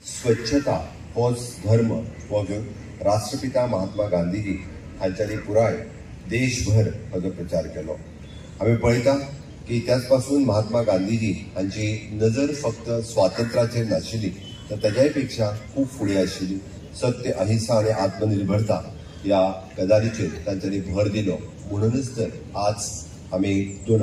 स्वच्छता होच धर्म हो घेवन राष्ट्रपिता महात्मा गांधीजी हांच्यांनी पुराय देशभर हाचो प्रचार केलो। आमी पळयता की इतिहास पासून महात्मा गांधीजी हांची नजर फक्त स्वातंत्र्याचेर नाशिल्ली तर ताच्याय पेक्षा खूब फुडें आशिल्ली। सत्य, अहिंसा आणि आत्मनिर्भरता या गजालीचेर तांच्यांनी भर दिलो। म्हणूनच तर आज आमी 2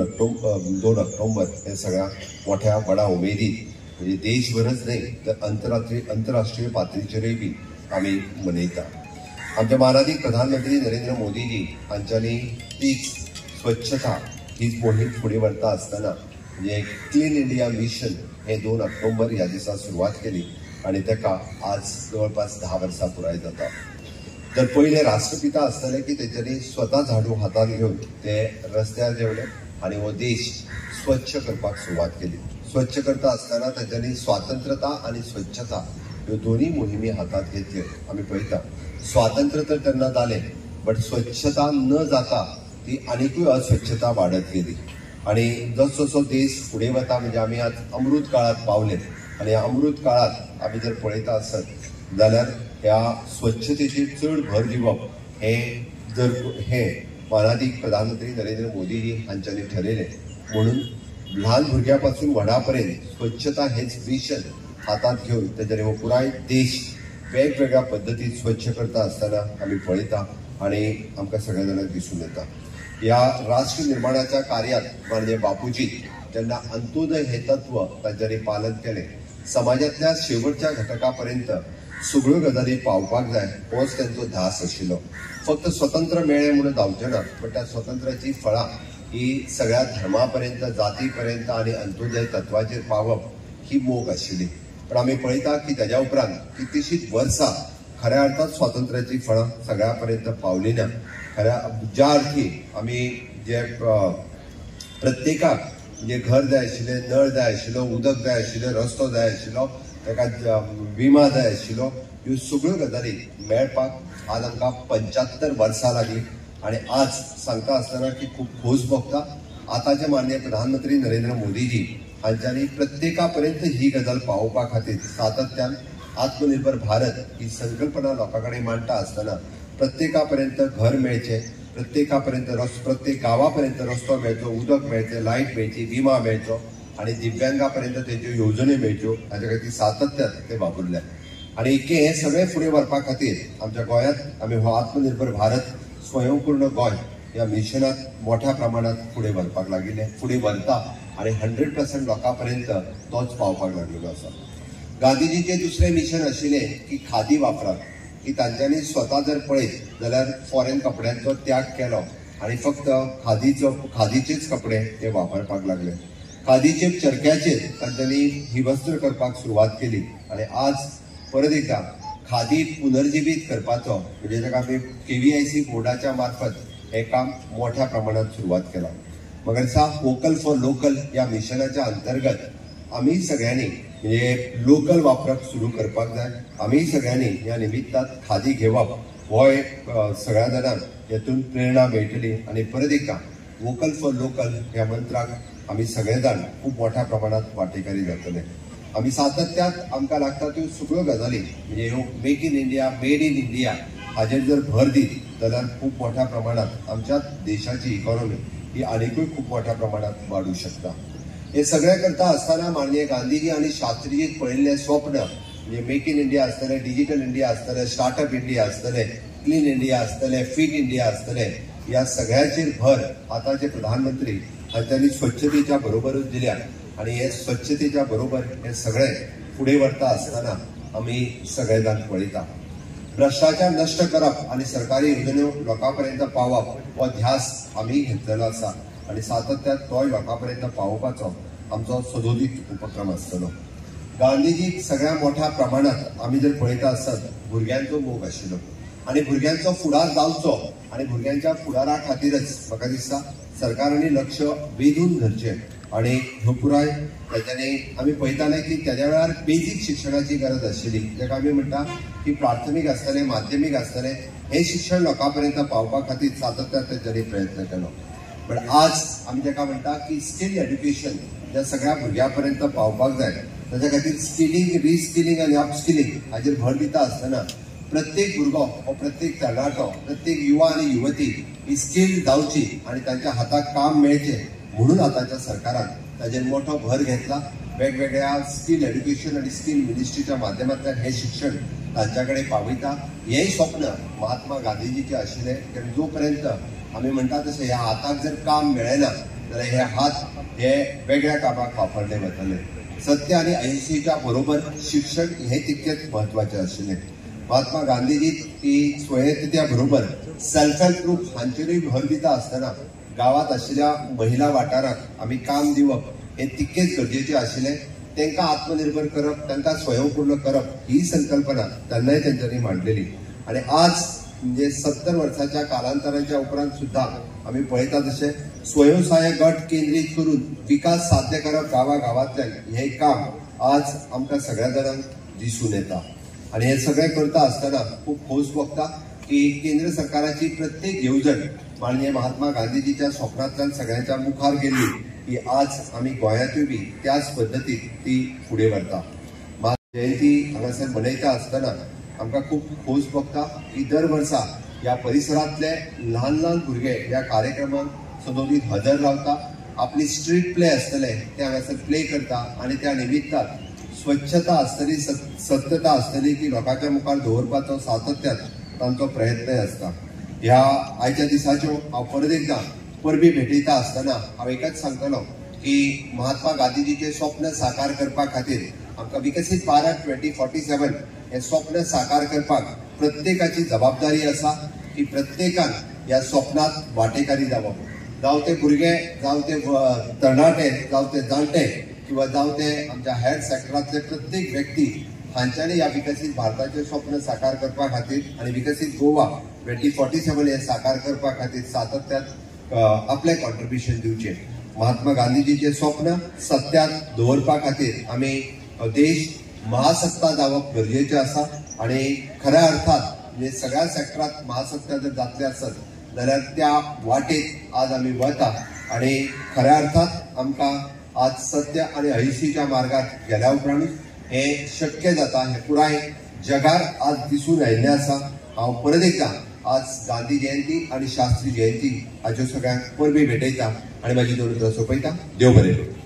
ऑक्टोबर हे सगळ्या मोठ्या व्हडा उमेदीन म्हणजे देशभरच न्हय तर अंतरराष्ट्रीय पातळीचेरय बी आमी मनयता। आमचे माननीय प्रधानमंत्री नरेंद्र मोदीजी हांच्यांनी तीच स्वच्छता ही मोहीम फुडें व्हरता आसतना म्हणजे क्लीन इंडिया मिशन हे 2 ऑक्टोबर ह्या दिसा सुरवात केली आणि ताका आज जवळपास 10 वर्सां पुराय जाता। तर पहिले राष्ट्रपिता आसतले की तेंच्यांनी स्वता झाडू हातान घेवन ते रस्त्यार देवले आणि हो देश स्वच्छ करपाक सुरवात केली। स्वच्छ करता आसतना तांच्यांनी स्वातंत्र्यता आणि स्वच्छता ह्यो दोन्ही मोहिमी हातात घेतल्यो। आमी पळयता स्वातंत्र्य तर तेन्ना जालें बट स्वच्छता न जाता ती आनीकूय अस्वच्छता वाडत गेली आणि जसो जसो देश फुडें वता म्हणजे आमी आज अमृत काळात पावले आणि ह्या अमृत काळात आमी जर पळयता आसत जाल्यार ह्या स्वच्छतेचेर चड भर दिवप हे माननीय प्रधानमंत्री नरेंद्र मोदीजी हांच्यांनी ठरयलें। म्हणून ल्हान भुरग्यां पासून व्हडा पर्यंत स्वच्छता हेच मिशन हातात घेवन तेजेर हो पुराय देश वेगवेगळ्या पद्दतीन स्वच्छ करता आसतना आमी पळयता आणि आमकां सगळ्या जाणांक दिसून येता। ह्या राष्ट्र निर्माणाच्या कार्यात माननीय बापूजी जेन्ना अंत्योदय हे तत्व तांच्यांनी पालन केलें, समाजातल्या शेवटच्या घटका पर्यंत सगळ्यो गजाली पावपाक जाय होच तांचो ध्यास आशिल्लो। फक्त स्वतंत्र मेळ्ळें म्हणून जावचें ना पण त्या स्वतंत्राची फळां ही सगळ्या धर्मा पर्यंत, जाती पर्यंत आणि अंत्योदय तत्वाचेर पावप ही मोख आशिल्ली। पण आमी पळयता की ताज्या उपरांत कितलीशींच वर्सां खऱ्या अर्थान स्वातंत्र्याची फळां सगळ्या पर्यंत पावली ना। खऱ्या ज्या अर्थी आमी जे प्रत्येकाक म्हणजे घर जाय आशिल्लें, नळ जाय आशिल्लो, उदक जाय आशिल्लें, रस्तो जाय आशिल्लो, ताका विमा जाय आशिल्लो, ह्यो सगळ्यो गजाली मेळपाक आज आमकां 75 वर्सां लागली आणि आज सांगता आसतना की खूब खोस भोगता। आतांचे माननीय प्रधानमंत्री नरेंद्र मोदीजी हांच्यांनी प्रत्येका पर्यंत ही गजाल पावोवपा खातीर सातत्यान आत्मनिर्भर भारत ही संकल्पना लोकां कडेन मांडटा आसतना प्रत्येका पर्यंत घर मेळचें, प्रत्येक गांवा पर्यंत रस्तो मेळचो, उदक मेळचें, लायट मेळची, विमा मेळचो आणि दिव्यांगां पर्यंत तेंच्यो येवजण्यो मेळच्यो हाचे खातीर सातत्यान ते वावुरल्या। आणि हे सगळें फुडें व्हरपा खातीर आमच्या गोंयांत आमी हो आत्मनिर्भर भारत स्वयंपूर्ण गोंय ह्या मिशनात मोठ्या प्रमाणात फुडें व्हरपाक लागिल्ले, फुडें व्हरता आणि 100% लोकां पर्यंत तोच पावपाक लागिल्लो आसा। गांधीजीचें दुसरें मिशन आशिल्लें की खादी वापरात, की तांच्यांनी स्वता जर पळयत जाल्यार फॉरेन कपड्यांचो त्याग केलो आणि फक्त खादीचेच कपडे ते वापरपाक लागले। खादीचे चरख्याचेर तांच्यांनी ही वस्त्र करपाक सुरवात केली आणि आज परत एकदा खादी पुनर्जीवित करपाचो म्हणजे जाका आमी KVIC बोर्डाच्या मार्फत हे काम मोठ्या प्रमाणात सुरवात केला। मग वोकल फॉर लोकल या मिशनाच्या अंतर्गत आमी सगळ्यांनी म्हणजे लोकल वापरप सुरू करपाक जाय। आमी सगळ्यांनी या निमित्तात खादी घेवप हो एक सगळ्या जाणांक हेतून प्रेरणा मेळटली आणि परत एकदा वोकल फॉर लोकल ह्या मंत्राक आमी सगळे जाण खूब मोठ्या प्रमाणात वांटेकारी जातले। आमी सातत्यात आमकां लागता त्यो सगळ्यो गजाली म्हणजे ह्यो make in India, made in India हाजेर जर भर दीत जाल्यार खूब मोठ्या प्रमाणात आमच्या देशाची इकॉनॉमी ही आनीकूय खूब मोठ्या प्रमाणात वाडू शकता। हे सगळें करता आसतना माननीय गांधीजी आणि शास्त्रीजीन पळयल्लें स्वप्न म्हणजे मेक इन इंडिया आसतलें, डिजिटल इंडिया आसतलें, स्टार्टअप इंडिया आसतलें, क्लीन इंडिया आसतलें, फिट इंडिया आसतलें, ह्या सगळ्याचेर भर आतांचे प्रधानमंत्री हांच्यांनी स्वच्छतेच्या बरोबरूच दिल्या आणि हे स्वच्छतेच्या बरोबर हे सगळें फुडें व्हरता आसतना आमी सगळे जाण पळयता भ्रष्टाचार नष्ट करप आणि सरकारी योजन्यो लोकां पर्यंत पावप हो ध्यास आमी घेतलेलो आसा आणि सातत्यात तोय लोकां पर्यंत पावोवपाचो आमचो सदोदीत उपक्रम आसतलो। गांधीजीक सगळ्या मोठ्या प्रमाणात आमी जर पळयता आसत भुरग्यांचो मोग आशिल्लो आणि भुरग्यांचो फुडार जावचो आणि भुरग्यांच्या फुडारा खातीरच म्हाका दिसता सरकारांनी लक्ष वेधून धरचें आणि ह्यो पुराय ताच्यांनी आमी पळयताले की त्याच्या वेळार बेजीक शिक्षणाची गरज आशिल्ली जाका आमी म्हणटा की प्राथमीक आसतलें, माध्यमीक आसतलें हे शिक्षण लोकां पर्यंत पावपा खातीर सातत्यान तांच्यांनी प्रयत्न केलो। पण आज आमी जाका म्हणटा की स्किल एड्युकेशन ज्या सगळ्या भुरग्यां पर्यंत पावपाक जाय ताच्या खातीर स्किलिंग, रिस्किलिंग आनी अपस्किलिंग हाचेर भर दिता आसतना प्रत्येक भुरगो हो प्रत्येक तरणाटो, प्रत्येक युवा आनी युवती ही स्किल्ड जावची आनी तांच्या हाताक काम मेळचें म्हणून आतांच्या सरकारान ताचेर मोठो भर घेतला. वेगवेगळ्या स्किल एड्युकेशन आनी स्किल मिनिस्ट्रीच्या माध्यमांतल्यान हे शिक्षण तांच्या कडेन पावयता. हेंय स्वप्न महात्मा गांधीजीचें आशिल्लें, कारण जो पर्यंत आमी म्हणटा तशें ह्या हाताक जर काम मेळना जाल्यार हे हात हे वेगळ्या कामाक वापरले वतले. सत्य आनी अहिंसेच्या बरोबर शिक्षण हे तितकेच म्हत्वाचें आशिल्लें. महात्मा गांधीजी ही स्वायत्तत्या बरोबर सेल्फ हेल्प ग्रुप हांचेरूय भर दिता आसतना गांवांत आशिल्ल्या महिला वाठाराक आमी काम दिवप हे तितकेच गरजेचें आशिल्लें. तांकां आत्मनिर्भर करप, तांकां स्वयंपूर्ण करप ही संकल्पना तेन्नाय तेंच्यांनी मांडलेली. आनी आज म्हणजे 70 वर्सांच्या कालांतराच्या उपरांत सुद्दां आमी पळयता तशें स्वयंसहाय्य गट केंद्रीत करून विकास साध्य करप गांवांतल्यान हें काम आज आमकां सगळ्या जाणांक दिसून येता. आनी हें सगळें करता आसतना खूब खोस भोगता की केंद्र सरकाराची प्रत्येक येवजण माननीय महात्मा गांधीजीच्या स्वप्नांतल्यान सगळ्यांच्या मुखार गेल्ली ही आज आमी गोंयांतूय बी त्याच पद्दतीन ती फुडें व्हरता. जयंती हांगासर मनयता आसतना आमकां खूब खोस भोगता की दर वर्सा ह्या परिसरांतले ल्हान ल्हान भुरगे ह्या कार्यक्रमांक सदोदीत हजर रावता. आपली स्ट्रीट प्ले आसतले ते हांगासर प्ले करता आनी त्या निमित्तान स्वच्छता आसतली, सत्यता आसतली की लोकांच्या मुखार दवरपाचो सातत्यान तांचो प्रयत्नय आसता. ह्या आयच्या दिसाच्यो हांव परत एकदां परबी भेटयता आसतना हांव एकच सांगतलो की महात्मा गांधीजीचें स्वप्न साकार करपा खातीर आमकां विकसीत भारत 2047 हे स्वप्न साकार करपाक प्रत्येकाची जबाबदारी आसा की प्रत्येकान ह्या स्वप्नात वांटेकारी जावप. जावं ते भुरगे, जावं ते तरणाटे, जावं ते जाणटे किंवा जावं ते आमच्या हेल्थ सेक्टरांतले प्रत्येक व्यक्ती हांच्यांनी ह्या विकसीत भारताचें स्वप्न साकार करपा खातीर आनी विकसीत गोवा 2047 हे साकार करपा खातीर सातत्यान आपलें कॉन्ट्रिब्युशन दिवचें. महात्मा गांधीजीचें स्वप्न सत्यात दवरपा खातीर आमी देश महासत्ता जावप गरजेचें आसा. आनी खऱ्या अर्थान म्हणजे सगळ्या सेक्टरांत महासत्ता जर जातले आसत जाल्यार त्या वाटेक आज आमी वता. आनी खऱ्या अर्थान आमकां आज सत्य आनी अहिंसेच्या मार्गात गेल्या उपरांतूच हे शक्य जाता. हे पुराय जगार आज दिसून आयिल्लें आसा. हांव परत एकदां आज गांधी जयंती आनी शास्त्री जयंती हाच्यो सगळ्यांक परबी भेटयता आनी म्हाजी दोन उतरां सोंपयता. देव बरें करूं.